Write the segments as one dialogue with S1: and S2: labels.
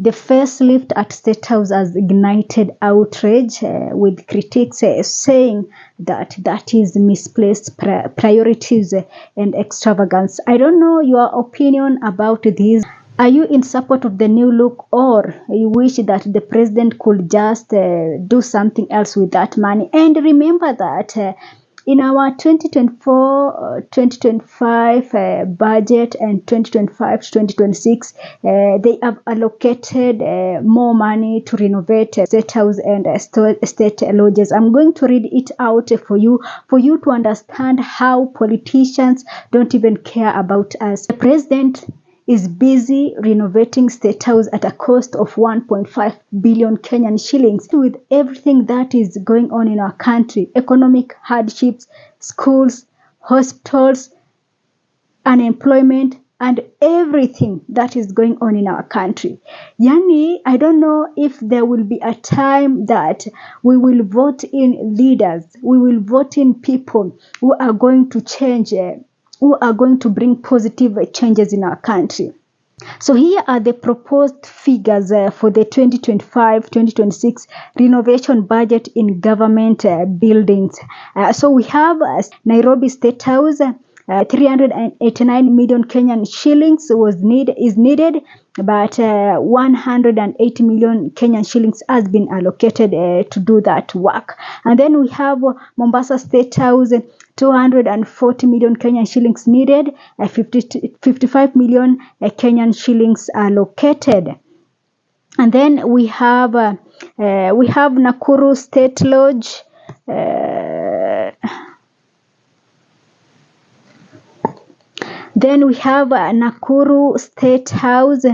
S1: The facelift at State House has ignited outrage, with critics saying that that is misplaced priorities and extravagance. I don't know your opinion about this. Are you in support of the new look, or you wish that the president could just do something else with that money? And remember that in our 2024-2025 budget and 2025-2026, they have allocated more money to renovate State House and state lodges. I'm going to read it out for you to understand how politicians don't even care about us. The president is busy renovating State House at a cost of 1.5 billion Kenyan shillings. With everything that is going on in our country, economic hardships, schools, hospitals, unemployment, and everything that is going on in our country. Yani, I don't know if there will be a time that we will vote in leaders, we will vote in people who are going to change, who are going to bring positive changes in our country. So here are the proposed figures for the 2025-2026 renovation budget in government buildings. So we have Nairobi State House, 389 million Kenyan shillings is needed, but 180 million Kenyan shillings has been allocated to do that work. And then we have Mombasa State House, 240 million Kenyan shillings needed, 55 million Kenyan shillings allocated. And then we have Nakuru State Lodge, then we have Nakuru State House,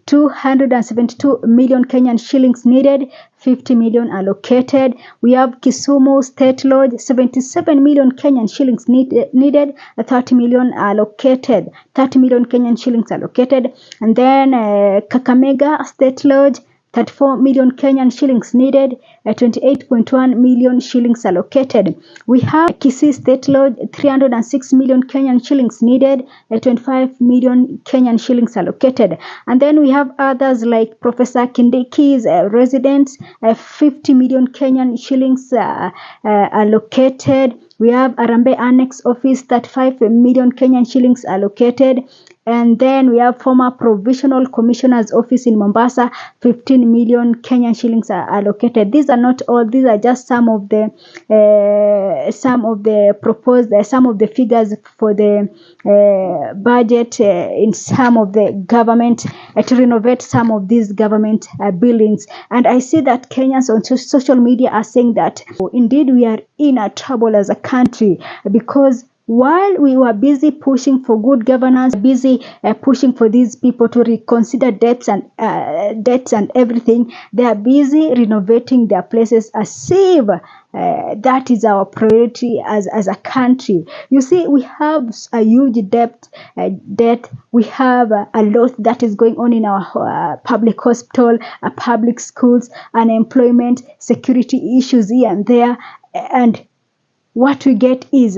S1: 272 million Kenyan shillings needed, 50 million allocated. We have Kisumu State Lodge, 77 million Kenyan shillings needed, 30 million allocated, 30 million Kenyan shillings allocated. And then Kakamega State Lodge, 34 million Kenyan shillings needed, 28.1 million shillings allocated. We have Kisii State Lodge, 306 million Kenyan shillings needed, 25 million Kenyan shillings allocated. And then we have others like Professor Kindiki's residence, 50 million Kenyan shillings allocated. We have Arambe Annex Office, 35 million Kenyan shillings allocated. And then we have former Provisional Commissioner's Office in Mombasa, 15 million Kenyan shillings are allocated. These are not all; these are just some of the proposed, some of the figures for the budget in some of the government to renovate some of these government buildings. And I see that Kenyans on social media are saying that indeed we are in a trouble as a country, because while we were busy pushing for good governance, busy pushing for these people to reconsider debts and everything, they are busy renovating their places as if that is our priority as a country. You see, we have a huge debt. We have a lot that is going on in our public hospital, public schools, unemployment, security issues here and there, and what we get is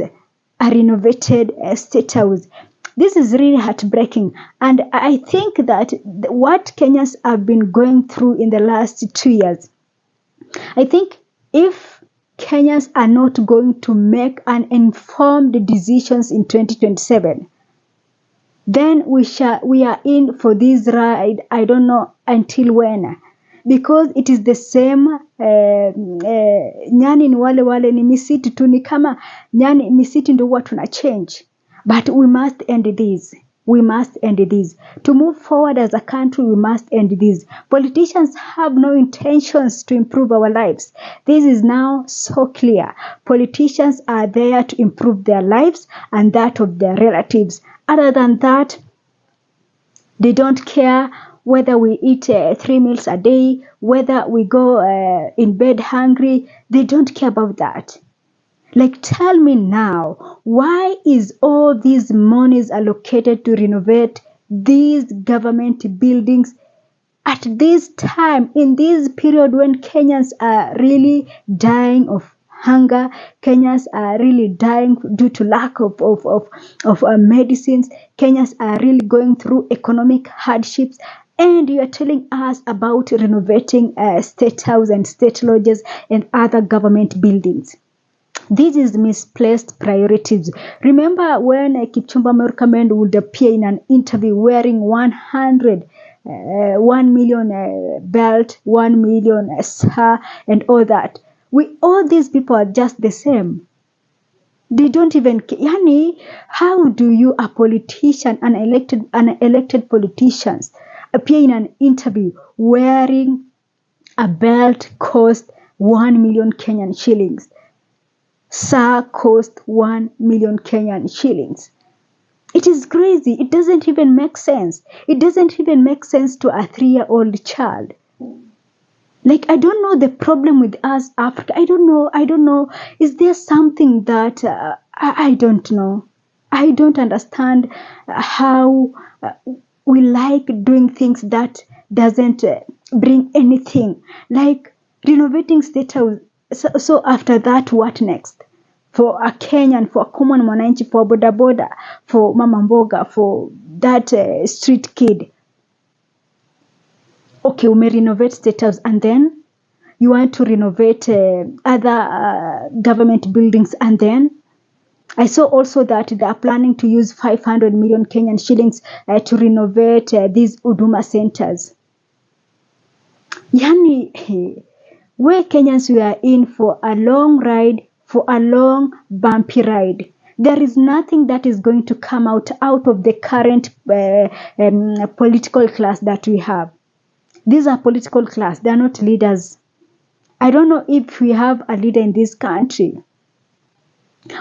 S1: a renovated State House. This is really heartbreaking, and I think that what Kenyans have been going through in the last 2 years, I think if Kenyans are not going to make an informed decisions in 2027, then we are in for this ride. I don't know until when, because it is the same nyani ni wale ni misiti tu, ni kama nyani misiti ndio huwa tuna change, but we must end this. We must end this. To move forward as a country, we must end this. Politicians have no intentions to improve our lives. This is now so clear. Politicians are there to improve their lives and that of their relatives. Other than that, they don't care whether we eat 3 meals a day, whether we go in bed hungry. They don't care about that. Like, tell me now, why is all these monies allocated to renovate these government buildings at this time, in this period when Kenyans are really dying of hunger? Kenyans are really dying due to lack of medicines. Kenyans are really going through economic hardships. And you are telling us about renovating state house and state lodges and other government buildings. This is misplaced priorities. Remember when Kipchumba Murkomen would appear in an interview wearing 1 million belt, 1 million star, and all that. All these people are just the same. They don't even care. Yani, how do you, a politician, an elected politicians, appear in an interview wearing a belt cost 1 million Kenyan shillings? Sir cost 1 million Kenyan shillings. It is crazy. It doesn't even make sense. It doesn't even make sense to a 3-year-old child. Like, I don't know the problem with us, Africa. I don't know. Is there something that I don't know? I don't understand how we like doing things that doesn't bring anything. Like renovating state house. So after that, what next? For a Kenyan, for a common mwananchi, for boda boda, for mama mboga, for that street kid. Okay, we may renovate state house, and then you want to renovate other government buildings, and then I saw also that they are planning to use 500 million Kenyan shillings to renovate these Huduma centers. Yani, where Kenyans we are in for a long ride, for a long bumpy ride. There is nothing that is going to come out of the current political class that we have. These are political class. They are not leaders. I don't know if we have a leader in this country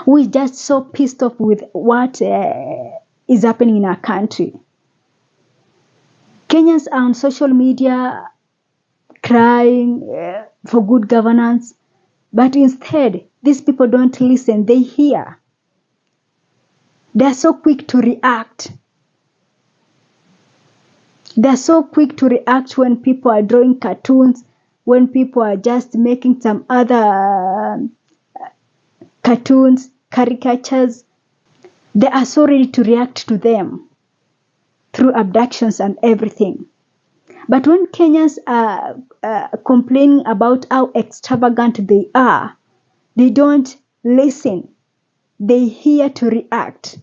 S1: who is just so pissed off with what is happening in our country. Kenyans are on social media crying for good governance, but instead, these people don't listen. They hear. They are so quick to react. They are so quick to react when people are drawing cartoons, when people are just making some other cartoons, caricatures. They are so ready to react to them through abductions and everything. But when Kenyans are complaining about how extravagant they are, they don't listen. They hear to react.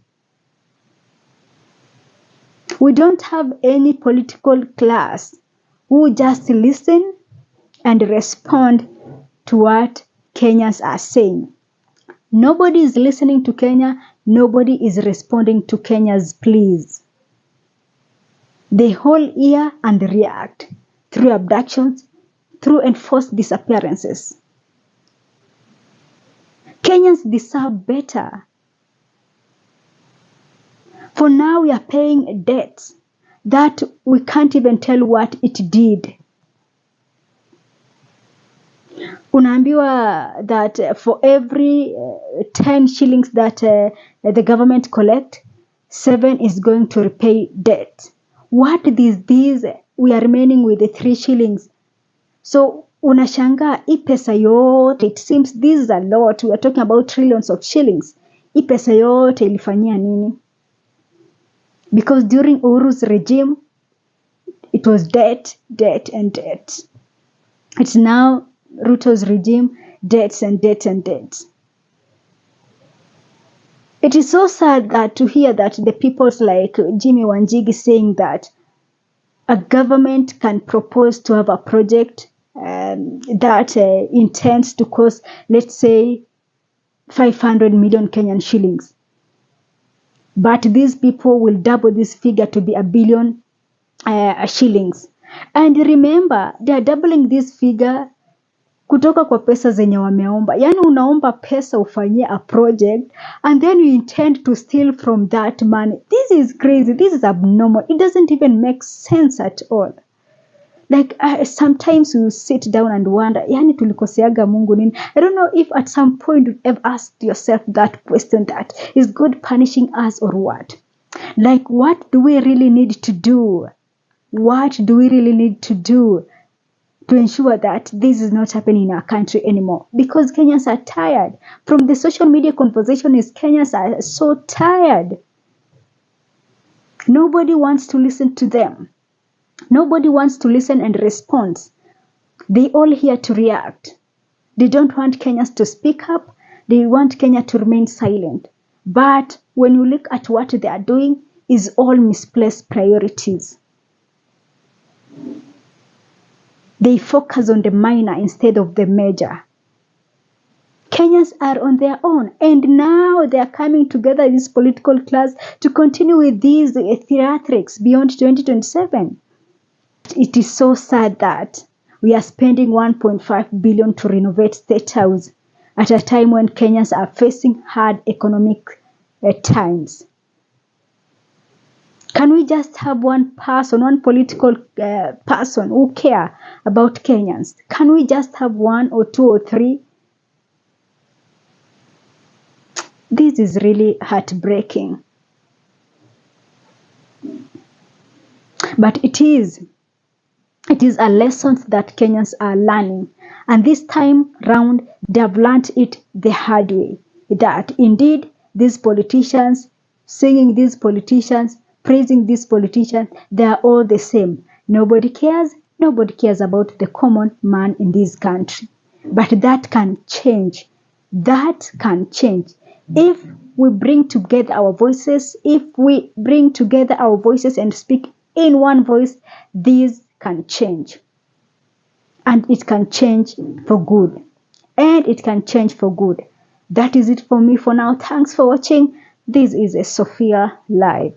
S1: We don't have any political class who just listen and respond to what Kenyans are saying. Nobody is listening to Kenya. Nobody is responding to Kenya's pleas. They hold ear and react through abductions, through enforced disappearances. Kenyans deserve better. For now, we are paying debts that we can't even tell what it did. Unaambiwa that for every 10 shillings that the government collect, 7 is going to repay debt. What is this? We are remaining with the 3 shillings. So unashanga hii pesa yote, it seems this is a lot. We are talking about trillions of shillings. Hii pesa yote ilifanyia nini? Because during Uhuru's regime, it was debt, and debt. It's now Ruto's regime, debts and debts and debts. It is so sad that to hear that the peoples like Jimmy Wanjigi saying that a government can propose to have a project that intends to cost, let's say, 500 million Kenyan shillings. But these people will double this figure to be 1 billion shillings. And remember, they are doubling this figure kutoka kwa pesa zenye wameomba. Yani unaomba pesa ufanyie a project and then you intend to steal from that money. This is crazy. This is abnormal. It doesn't even make sense at all. Like sometimes you sit down and wonder, yani tulikoseaga Mungu nini? I don't know if at some point you've ever asked yourself that question, that is God punishing us or what? Like, what do we really need to do? What do we really need to do to ensure that this is not happening in our country anymore? Because Kenyans are tired. From the social media conversation is Kenyans are so tired. Nobody wants to listen to them. Nobody wants to listen and respond. They all here to react. They don't want Kenyans to speak up. They want Kenya to remain silent. But when you look at what they are doing, is all misplaced priorities. They focus on the minor instead of the major. Kenyans are on their own, and now they are coming together, this political class, to continue with these theatrics beyond 2027. It is so sad that we are spending 1.5 billion to renovate State House at a time when Kenyans are facing hard economic times. Can we just have one political person who care about Kenyans? Can we just have one or two or three? This is really heartbreaking. But it is a lesson that Kenyans are learning. And this time round, they have learned it the hard way. That indeed, these politicians, singing these politicians, praising these politicians, they are all the same. Nobody cares. Nobody cares about the common man in this country. But that can change. That can change. If we bring together our voices, and speak in one voice, this can change. And it can change for good. That is it for me for now. Thanks for watching. This is a Sophia Live.